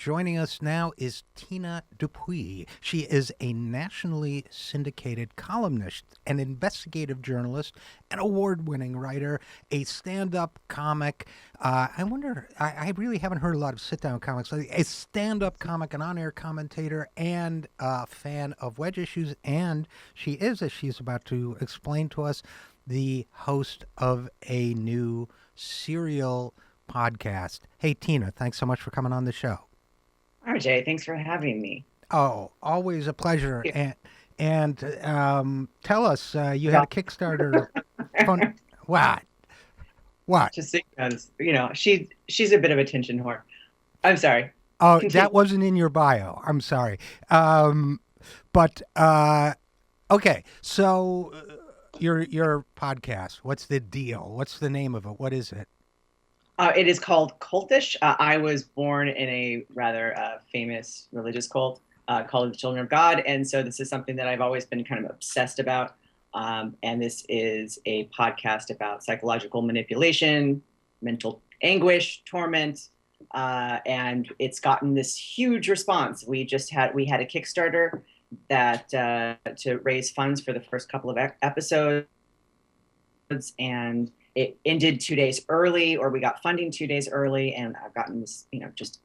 Joining us now is Tina Dupuy. She is a nationally syndicated columnist, an investigative journalist, an award-winning writer, a stand-up comic. I really haven't heard a lot of sit-down comics. A stand-up comic, an on-air commentator, and a fan of Wedge Issues. And she is, as she's about to explain to us, the host of a new serial podcast. Hey, Tina, thanks so much for coming on the show. RJ, thanks for having me. Oh, always a pleasure. Yeah. And tell us, you had Yeah. a Kickstarter fund. What? What? Just so she's a bit of a attention whore. I'm sorry. Oh, Continue. that wasn't in your bio. I'm sorry. But okay. So your podcast. What's the deal? What's the name of it? What is it? It is called Cultish. I was born in a rather famous religious cult called the Children of God, and so this is something that I've always been kind of obsessed about. And this is a podcast about psychological manipulation, mental anguish, torment, and it's gotten this huge response. We had a Kickstarter that to raise funds for the first couple of episodes, and it ended 2 days early, or we got funding 2 days early, and I've gotten this, just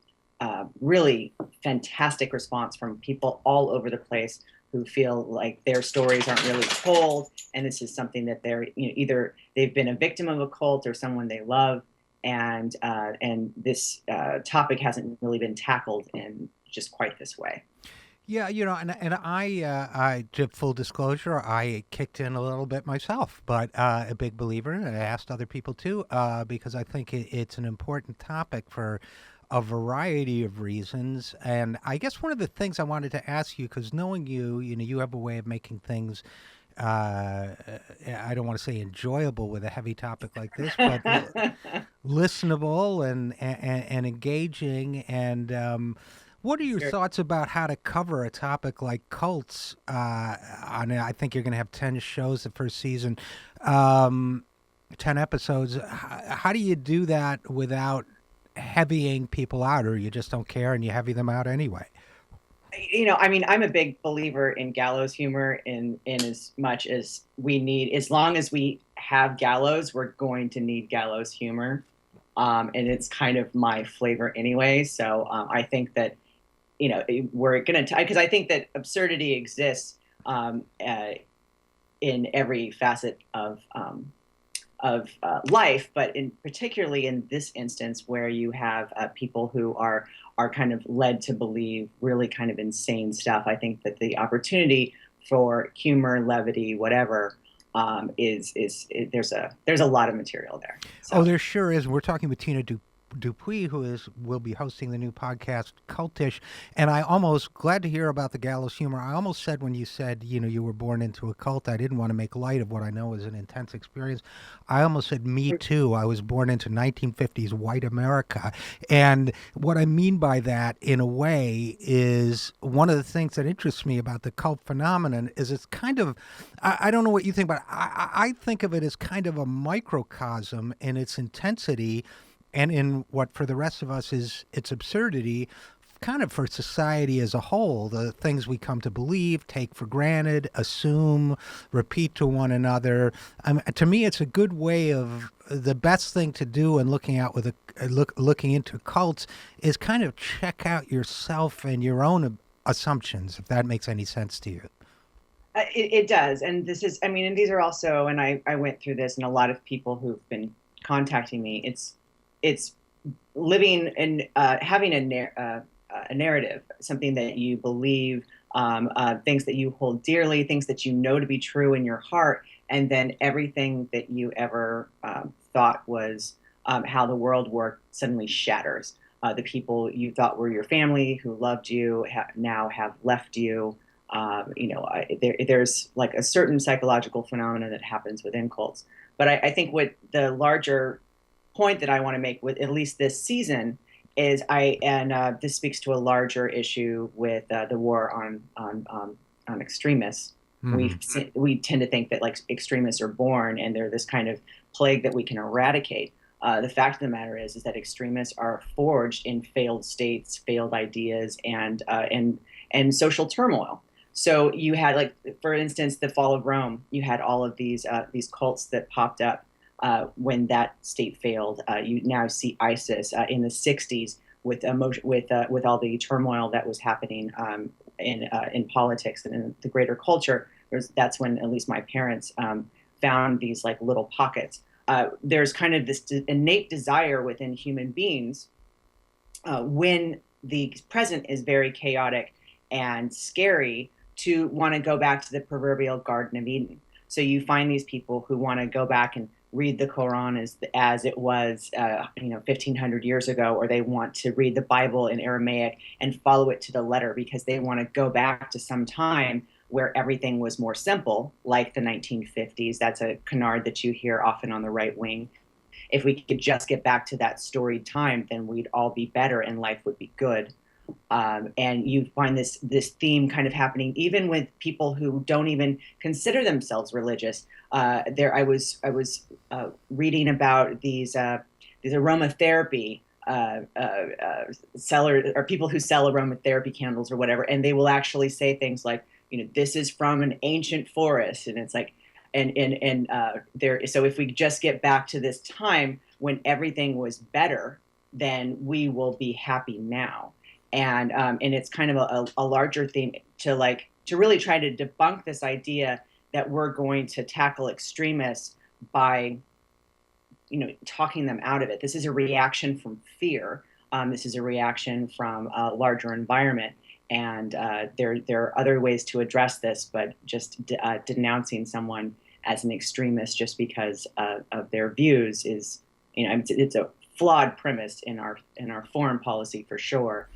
really fantastic response from people all over the place who feel like their stories aren't really told, and this is something that they're, either they've been a victim of a cult or someone they love, and this topic hasn't really been tackled in just quite this way. Yeah, I to full disclosure, I kicked in a little bit myself, but a big believer, and I asked other people too, because I think it's an important topic for a variety of reasons. And I guess one of the things I wanted to ask you, because knowing you, you have a way of making things, I don't want to say enjoyable with a heavy topic like this, but listenable and engaging. And what are your Sure. thoughts about how to cover a topic like cults? I think you're going to have 10 shows the first season, 10 episodes. How do you do that without heavying people out, or you just don't care and you heavy them out anyway? I mean, I'm a big believer in gallows humor in as much as we need, as long as we have gallows, we're going to need gallows humor. And it's kind of my flavor anyway. So I think that, we're going to, because I think that absurdity exists in every facet of life, but in particularly in this instance where you have people who are kind of led to believe really kind of insane stuff. I think that the opportunity for humor, levity, whatever, there's a lot of material there. Oh, So there sure is. We're talking with Tina Dupuy, who will be hosting the new podcast Cultish, and I almost glad to hear about the gallows humor. I almost said when you said you were born into a cult, I didn't want to make light of what I know is an intense experience. I almost said me too. I was born into 1950s white America, and what I mean by that, in a way, is one of the things that interests me about the cult phenomenon is it's kind of I don't know what you think, but I think of it as kind of a microcosm in its intensity and in what for the rest of us is its absurdity, kind of for society as a whole, the things we come to believe, take for granted, assume, repeat to one another. To me, it's a good way of the best thing to do in looking out with looking into cults is kind of check out yourself and your own assumptions, if that makes any sense to you. it does. And this is, I mean, and these are also, and I went through this, and a lot of people who've been contacting me, it's living and having a narrative, something that you believe, things that you hold dearly, things that you know to be true in your heart, and then everything that you ever thought was how the world worked suddenly shatters. The people you thought were your family, who loved you, now have left you. There's like a certain psychological phenomenon that happens within cults. But I think what the larger point that I want to make with at least this season is this speaks to a larger issue with the war on extremists. Hmm. We tend to think that like extremists are born and they're this kind of plague that we can eradicate. The fact of the matter is that extremists are forged in failed states, failed ideas, and social turmoil. So you had, like, for instance, the fall of Rome. You had all of these cults that popped up when that state failed. You now see ISIS in the '60s with emotion, with all the turmoil that was happening in politics and in the greater culture. That's when at least my parents found these like little pockets. There's kind of this innate desire within human beings when the present is very chaotic and scary to want to go back to the proverbial Garden of Eden. So you find these people who want to go back and read the Quran as it was, 1,500 years ago, or they want to read the Bible in Aramaic and follow it to the letter because they want to go back to some time where everything was more simple, like the 1950s. That's a canard that you hear often on the right wing. If we could just get back to that storied time, then we'd all be better and life would be good. And you find this theme kind of happening even with people who don't even consider themselves religious. I was reading about these aromatherapy seller, or people who sell aromatherapy candles or whatever, and they will actually say things like, this is from an ancient forest, and it's like, and there. So if we just get back to this time when everything was better, then we will be happy now. And it's kind of a larger theme to really try to debunk this idea that we're going to tackle extremists by talking them out of it. This is a reaction from fear. This is a reaction from a larger environment. And there are other ways to address this, but just denouncing someone as an extremist just because of their views is, it's a flawed premise in our foreign policy for sure.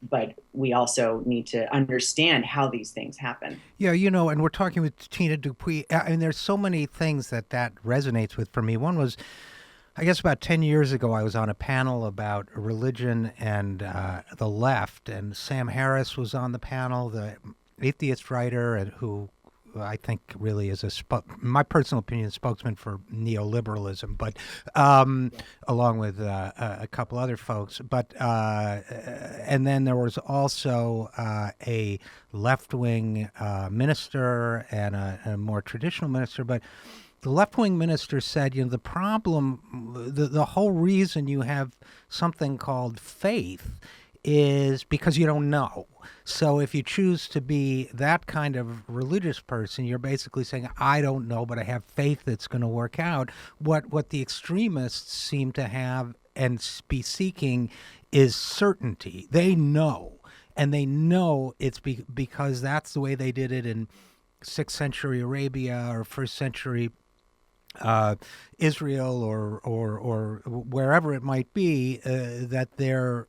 But we also need to understand how these things happen. Yeah, and we're talking with Tina Dupuy. I mean, there's so many things that resonates with for me. One was, I guess about 10 years ago, I was on a panel about religion and the left, and Sam Harris was on the panel, the atheist writer, and who I think really is my personal opinion, spokesman for neoliberalism, but along with a couple other folks. But and then there was also a left-wing minister and a more traditional minister, but the left-wing minister said, the problem, the whole reason you have something called faith is because you don't know. So if you choose to be that kind of religious person, you're basically saying, I don't know, but I have faith that's going to work out. What the extremists seem to have and be seeking is certainty. They know, and they know it's because that's the way they did it in 6th century Arabia or 1st century Israel or wherever it might be, that their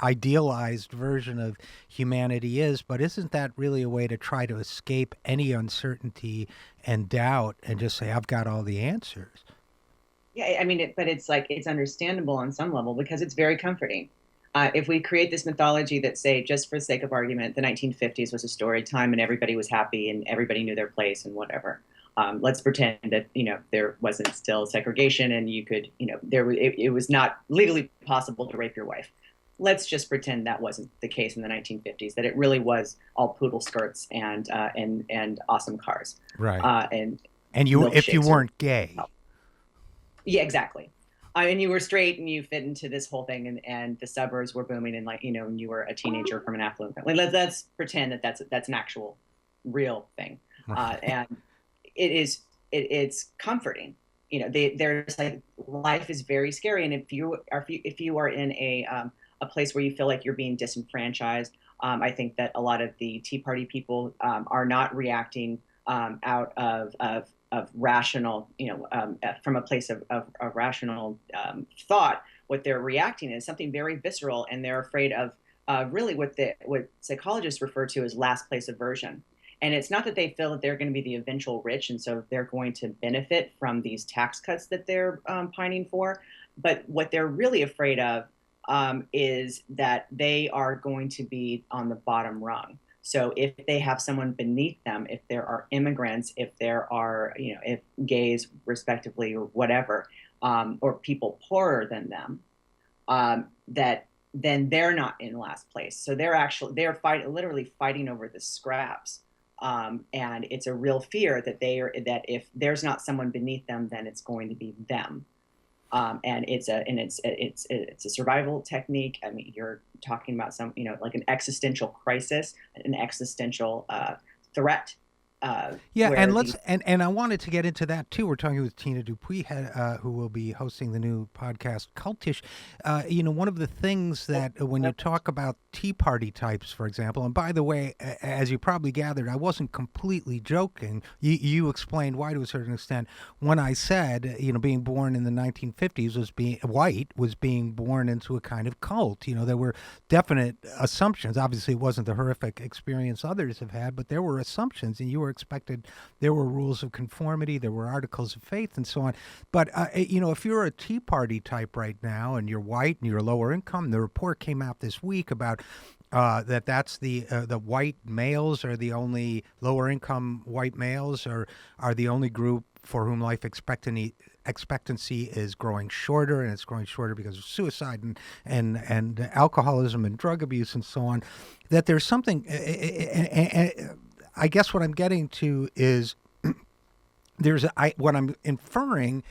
idealized version of humanity is. But isn't that really a way to try to escape any uncertainty and doubt and just say, I've got all the answers? Yeah, I mean, but it's like, it's understandable on some level because it's very comforting. If we create this mythology that, say, just for the sake of argument, the 1950s was a storied time and everybody was happy and everybody knew their place and whatever. Let's pretend that there wasn't still segregation and you could it was not legally possible to rape your wife. Let's just pretend that wasn't the case in the 1950s. That it really was all poodle skirts and awesome cars. Right. And if you milkshakes weren't gay. Yeah, exactly. And you were straight and you fit into this whole thing, and the suburbs were booming, and and you were a teenager from an affluent family. Let's pretend that that's an actual real thing. And it's comforting. There's like, life is very scary, and if you are in a place where you feel like you're being disenfranchised, I think that a lot of the Tea Party people are not reacting out of rational, from a place of rational thought. What they're reacting is something very visceral, and they're afraid of really what psychologists refer to as last place aversion. And it's not that they feel that they're going to be the eventual rich, and so they're going to benefit from these tax cuts that they're pining for. But what they're really afraid of is that they are going to be on the bottom rung. So if they have someone beneath them, if there are immigrants, if there are, if gays, respectively, or whatever, or people poorer than them, that then they're not in last place. So literally fighting over the scraps. And it's a real fear that that if there's not someone beneath them, then it's going to be them. And it's a survival technique. I mean, you're talking about like an existential crisis, an existential threat. Yeah, Where and these and I wanted to get into that too. We're talking with Tina Dupuy, who will be hosting the new podcast Cultish. One of the things that when you talk about Tea Party types, for example, and by the way, as you probably gathered, I wasn't completely joking. You explained why to a certain extent when I said, being born in the 1950s was being born into a kind of cult. There were definite assumptions. Obviously, it wasn't the horrific experience others have had, but there were assumptions, and you were expected. There were rules of conformity, there were articles of faith, and so on. But if you're a Tea Party type right now, and you're white and you're lower income, the report came out this week about that's the white males are the only lower income white males are the only group for whom life expectancy is growing shorter, and it's growing shorter because of suicide and alcoholism and drug abuse and so on. That there's something. I guess what I'm getting to is what I'm inferring,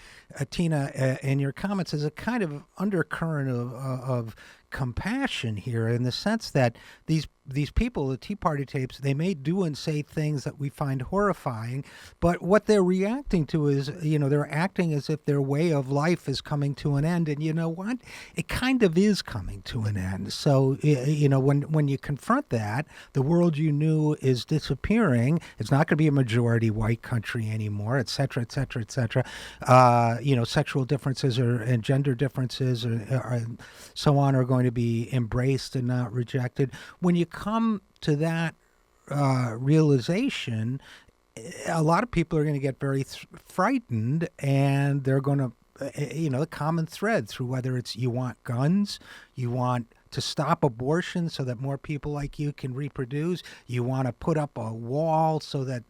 Tina, in your comments is a kind of undercurrent of compassion here, in the sense that these people, the Tea Party tapes, they may do and say things that we find horrifying, but what they're reacting to is, they're acting as if their way of life is coming to an end. And you know what? It kind of is coming to an end. So, when you confront that, the world you knew is disappearing. It's not going to be a majority white country anymore, et cetera, et cetera, et cetera. Sexual differences and gender differences and so on are going to be embraced and not rejected. When you come to that realization, a lot of people are going to get very frightened, and they're going to, the common thread through whether it's you want guns, you want to stop abortion so that more people like you can reproduce, you want to put up a wall so that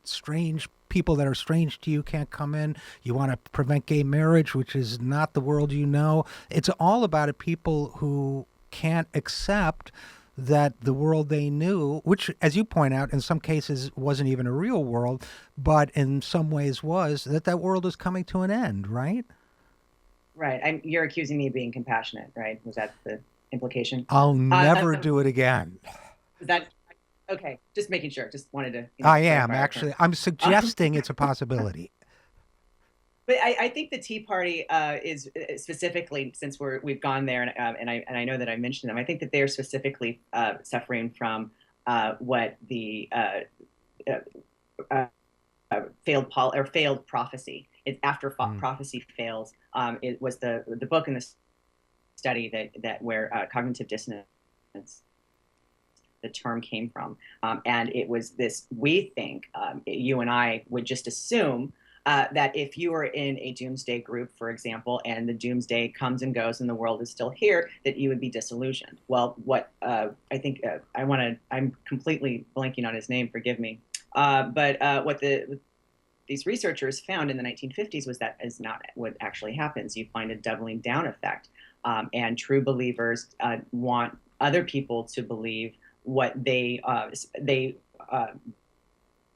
people that are strange to you can't come in, you want to prevent gay marriage, which is not the world you know. It's all about people who can't accept that the world they knew, which, as you point out, in some cases wasn't even a real world, but in some ways was, that world is coming to an end, right? Right. You're accusing me of being compassionate, right? Was that the implication? I'll never do it again. Is that okay? Just making sure. Just wanted to. I am actually. I'm suggesting it's a possibility. But I think the Tea Party is specifically, since we've gone there, and I know that I mentioned them. I think that they are specifically suffering from what the failed prophecy. It's after prophecy fails. It was the book and the study that where cognitive dissonance, the term, came from, and it was this. We think you and I would just assume. That if you are in a doomsday group, for example, and the doomsday comes and goes and the world is still here, that you would be disillusioned. Well, what I think I'm completely blanking on his name, forgive me. But what these researchers found in the 1950s was that is not what actually happens. You find a doubling down effect. And true believers want other people to believe what they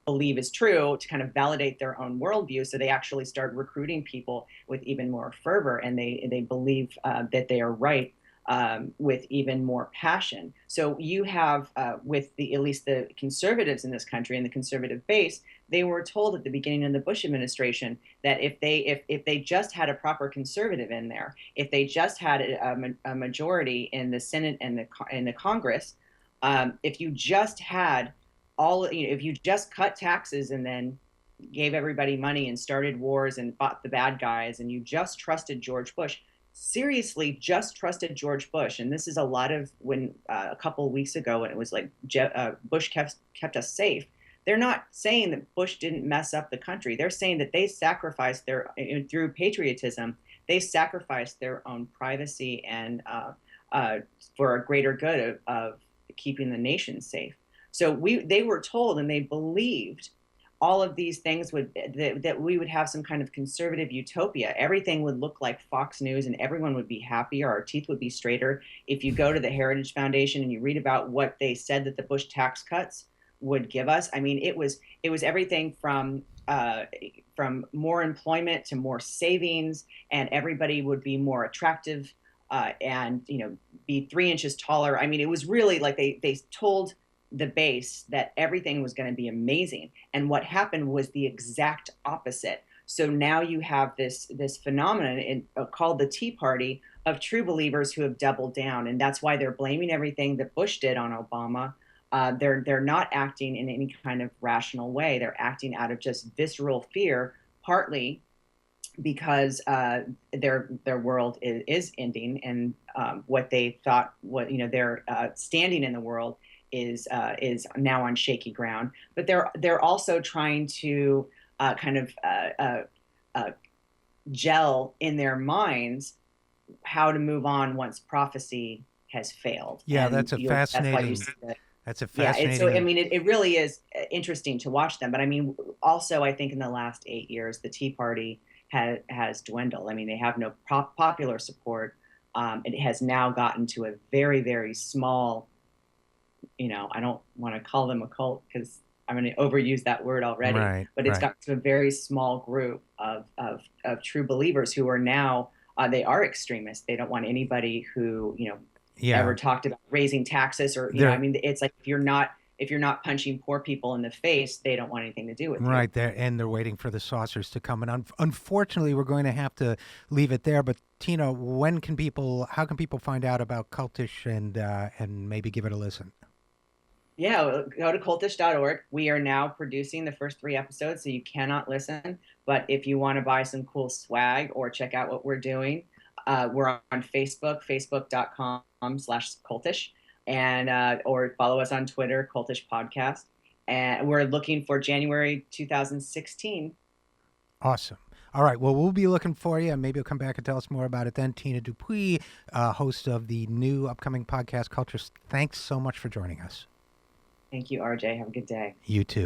believe is true, to kind of validate their own worldview. So they actually start recruiting people with even more fervor, and they believe that they are right with even more passion. So you have with at least the conservatives in this country and the conservative base, they were told at the beginning of the Bush administration that if they just had a proper conservative in there, if they just had a majority in the Senate and the Congress, if you just had if you just cut taxes and then gave everybody money and started wars and fought the bad guys, and you just trusted George Bush, seriously just trusted George Bush. And this is a lot of when a couple of weeks ago, when it was like Bush kept us safe. They're not saying that Bush didn't mess up the country. They're saying that they sacrificed through patriotism, they sacrificed their own privacy and for a greater good of keeping the nation safe. So they were told, and they believed all of these things that we would have some kind of conservative utopia. Everything would look like Fox News and everyone would be happier. Our teeth would be straighter. If you go to the Heritage Foundation and you read about what they said that the Bush tax cuts would give us, I mean, it was everything from more employment to more savings, and everybody would be more attractive, and be 3 inches taller. I mean, it was really like they told the base that everything was going to be amazing, and what happened was the exact opposite. So now you have this phenomenon called the Tea Party of true believers who have doubled down, and that's why they're blaming everything that Bush did on Obama. They're not acting in any kind of rational way. They're acting out of just visceral fear, partly because their world is ending, and what they thought, their standing in the world is now on shaky ground. But they're also trying to kind of gel in their minds how to move on once prophecy has failed. Yeah, And that's a fascinating. That's a fascinating. So I mean, it really is interesting to watch them. But I mean, also, I think in the last 8 years, the Tea Party has dwindled. I mean, they have no popular support. It has now gotten to a very, very small, I don't want to call them a cult because I'm going to overuse that word already, Right, but it's right. got to a very small group of true believers who are now, they are extremists. They don't want anybody who, ever Yeah, talked about raising taxes, or, I they're mean, it's like if you're not punching poor people in the face, they don't want anything to do with you. right there, and they're waiting for the saucers to come. And unfortunately, we're going to have to leave it there. But Tina, how can people find out about Cultish and maybe give it a listen? Yeah, well, go to cultish.org. We are now producing the first 3 episodes, so you cannot listen. But if you want to buy some cool swag or check out what we're doing, we're on Facebook, facebook.com/cultish, and or follow us on Twitter, Cultish Podcast. And we're looking for January 2016. Awesome. All right. Well, we'll be looking for you, and maybe you'll come back and tell us more about it then. Tina Dupuy, host of the new upcoming podcast, Culture. Thanks so much for joining us. Thank you, RJ. Have a good day. You too.